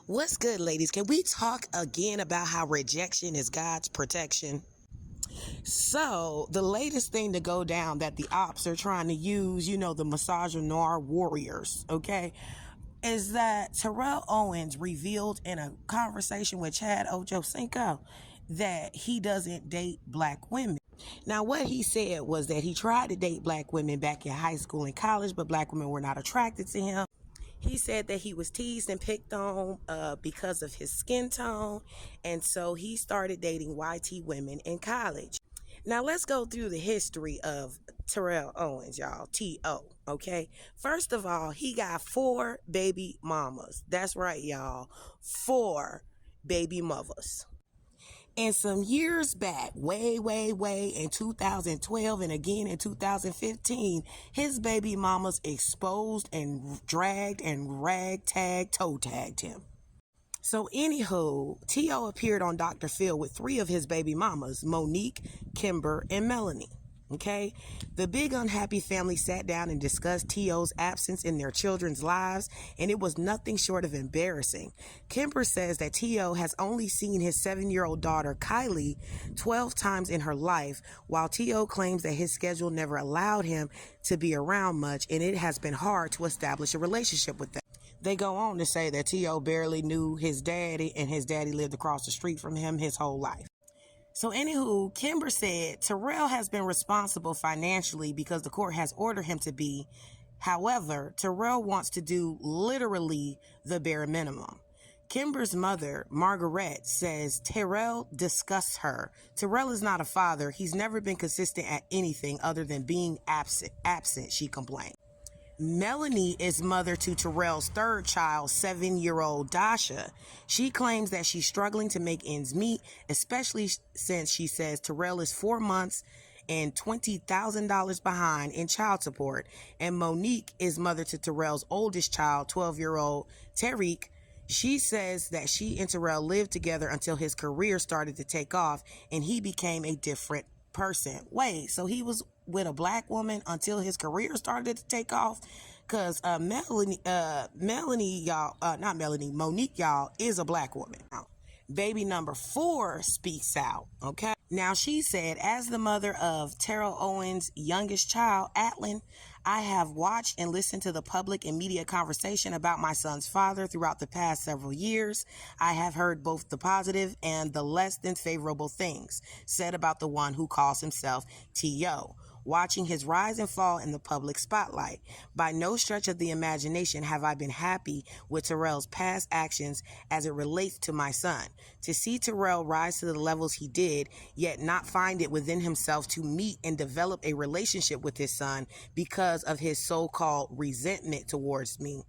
What's good, ladies? Can we talk again about how rejection is God's protection? So, the latest thing to go down that the ops are trying to use, the misogynoir warriors, okay, is that Terrell Owens revealed in a conversation with Chad Ochocinco that he doesn't date black women. Now, what he said was that he tried to date black women back in high school and college, but black women were not attracted to him. He said that he was teased and picked on because of his skin tone, and so he started dating YT women in college. Now let's go through the history of Terrell Owens, y'all. T.O., okay? First of all, he got 4 baby mamas. That's right, y'all. 4 baby mothers. And some years back, way in 2012 and again in 2015, his baby mamas exposed and dragged and ragtag toe tagged him. So anywho, T.O. appeared on Dr. Phil with 3 of his baby mamas, Monique, Kimber, and Melanie. Okay, the big unhappy family sat down and discussed T.O.'s absence in their children's lives, and it was nothing short of embarrassing. Kimber says that T.O. has only seen his 7-year-old daughter, Kylie, 12 times in her life, while T.O. claims that his schedule never allowed him to be around much, and it has been hard to establish a relationship with them. They go on to say that T.O. barely knew his daddy, and his daddy lived across the street from him his whole life. So anywho, Kimber said Terrell has been responsible financially because the court has ordered him to be. However, Terrell wants to do literally the bare minimum. Kimber's mother, Margaret, says Terrell disgusts her. Terrell is not a father. He's never been consistent at anything other than being absent, she complained. Melanie is mother to Terrell's 3rd child, 7-year-old Dasha. She claims that she's struggling to make ends meet, especially since she says Terrell is 4 months and $20,000 behind in child support. And Monique is mother to Terrell's oldest child, 12-year-old Tariq. She says that she and Terrell lived together until his career started to take off and he became a different person. Wait, so he was with a black woman until his career started to take off? Because Monique, y'all, is a black woman. Baby number 4 speaks out, okay? Now, she said, as the mother of Terrell Owens' youngest child, Atlin, I have watched and listened to the public and media conversation about my son's father throughout the past several years. I have heard both the positive and the less than favorable things said about the one who calls himself T.O., watching his rise and fall in the public spotlight. By no stretch of the imagination have I been happy with Terrell's past actions as it relates to my son. To see Terrell rise to the levels he did, yet not find it within himself to meet and develop a relationship with his son because of his so-called resentment towards me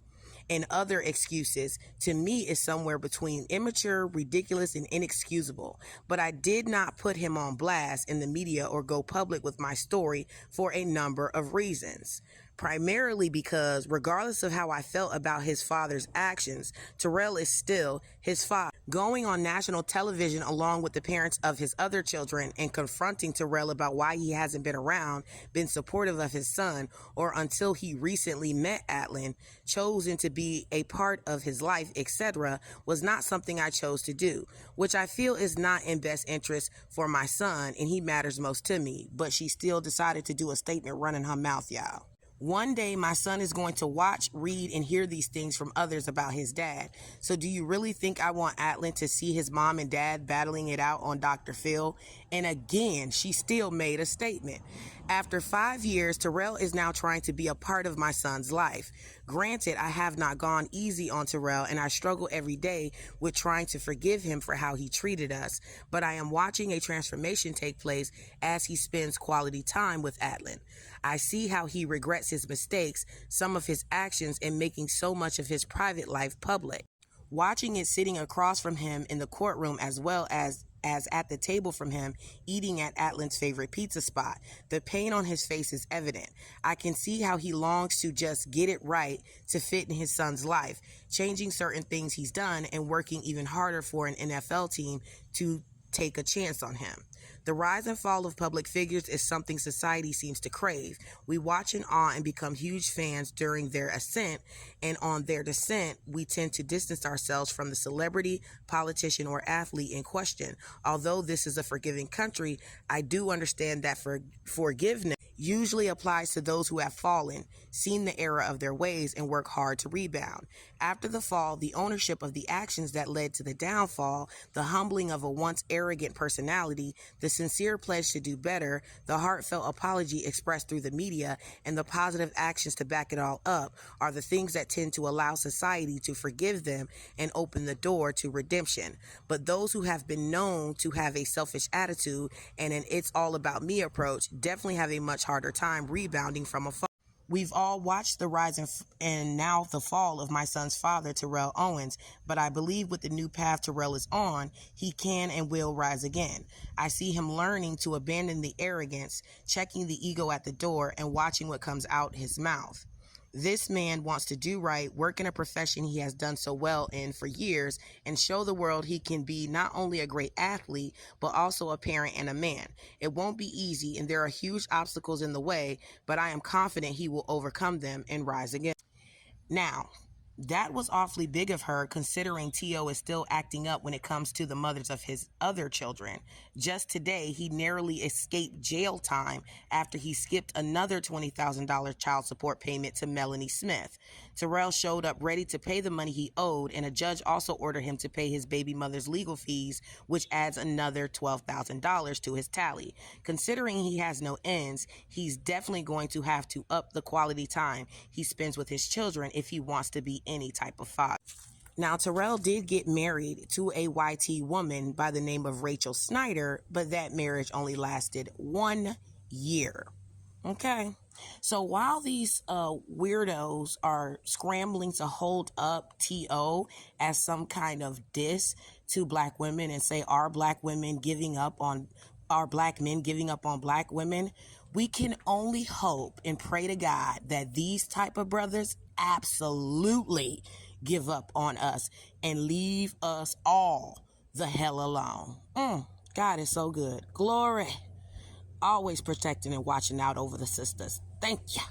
and other excuses, to me is somewhere between immature, ridiculous, and inexcusable. But I did not put him on blast in the media or go public with my story for a number of reasons. Primarily because, regardless of how I felt about his father's actions, Terrell is still his father. Going on national television along with the parents of his other children and confronting Terrell about why he hasn't been around, been supportive of his son, or until he recently met Atlin, chosen to be a part of his life, etc., was not something I chose to do, which I feel is not in best interest for my son, and he matters most to me. But she still decided to do a statement running her mouth, y'all. One day, my son is going to watch, read, and hear these things from others about his dad. So do you really think I want Atlin to see his mom and dad battling it out on Dr. Phil? And again, she still made a statement. After 5 years, Terrell is now trying to be a part of my son's life. Granted, I have not gone easy on Terrell, and I struggle every day with trying to forgive him for how he treated us. But I am watching a transformation take place as he spends quality time with Atlin. I see how he regrets his mistakes, some of his actions, and making so much of his private life public. Watching it sitting across from him in the courtroom as well as at the table from him, eating at Atlin's favorite pizza spot. The pain on his face is evident. I can see how he longs to just get it right to fit in his son's life, changing certain things he's done and working even harder for an NFL team to take a chance on him. The rise and fall of public figures is something society seems to crave. We watch in awe and become huge fans during their ascent, and on their descent, we tend to distance ourselves from the celebrity, politician, or athlete in question. Although this is a forgiving country, I do understand that forgiveness usually applies to those who have fallen, seen the error of their ways, and work hard to rebound. After the fall, the ownership of the actions that led to the downfall, the humbling of a once arrogant personality, the sincere pledge to do better, the heartfelt apology expressed through the media, and the positive actions to back it all up are the things that tend to allow society to forgive them and open the door to redemption. But those who have been known to have a selfish attitude and an it's all about me approach definitely have a much harder time rebounding from a fall. We've all watched the rise and now the fall of my son's father, Terrell Owens, but I believe with the new path Terrell is on, he can and will rise again. I see him learning to abandon the arrogance, checking the ego at the door, and watching what comes out his mouth. This man wants to do right, work in a profession he has done so well in for years, and show the world he can be not only a great athlete, but also a parent and a man. It won't be easy, and there are huge obstacles in the way, but I am confident he will overcome them and rise again. Now, that was awfully big of her, considering T.O. is still acting up when it comes to the mothers of his other children. Just today, he narrowly escaped jail time after he skipped another $20,000 child support payment to Melanie Smith. Terrell showed up ready to pay the money he owed, and a judge also ordered him to pay his baby mother's legal fees, which adds another $12,000 to his tally. Considering he has no ends, he's definitely going to have to up the quality time he spends with his children if he wants to be any type of father. Now, Terrell did get married to a YT woman by the name of Rachel Snyder, but that marriage only lasted 1 year. Okay. So while these weirdos are scrambling to hold up T.O. as some kind of diss to black women and say our black men giving up on black women, we can only hope and pray to God that these type of brothers absolutely give up on us and leave us all the hell alone. God is so good. Glory. Always protecting and watching out over the sisters. Thank you.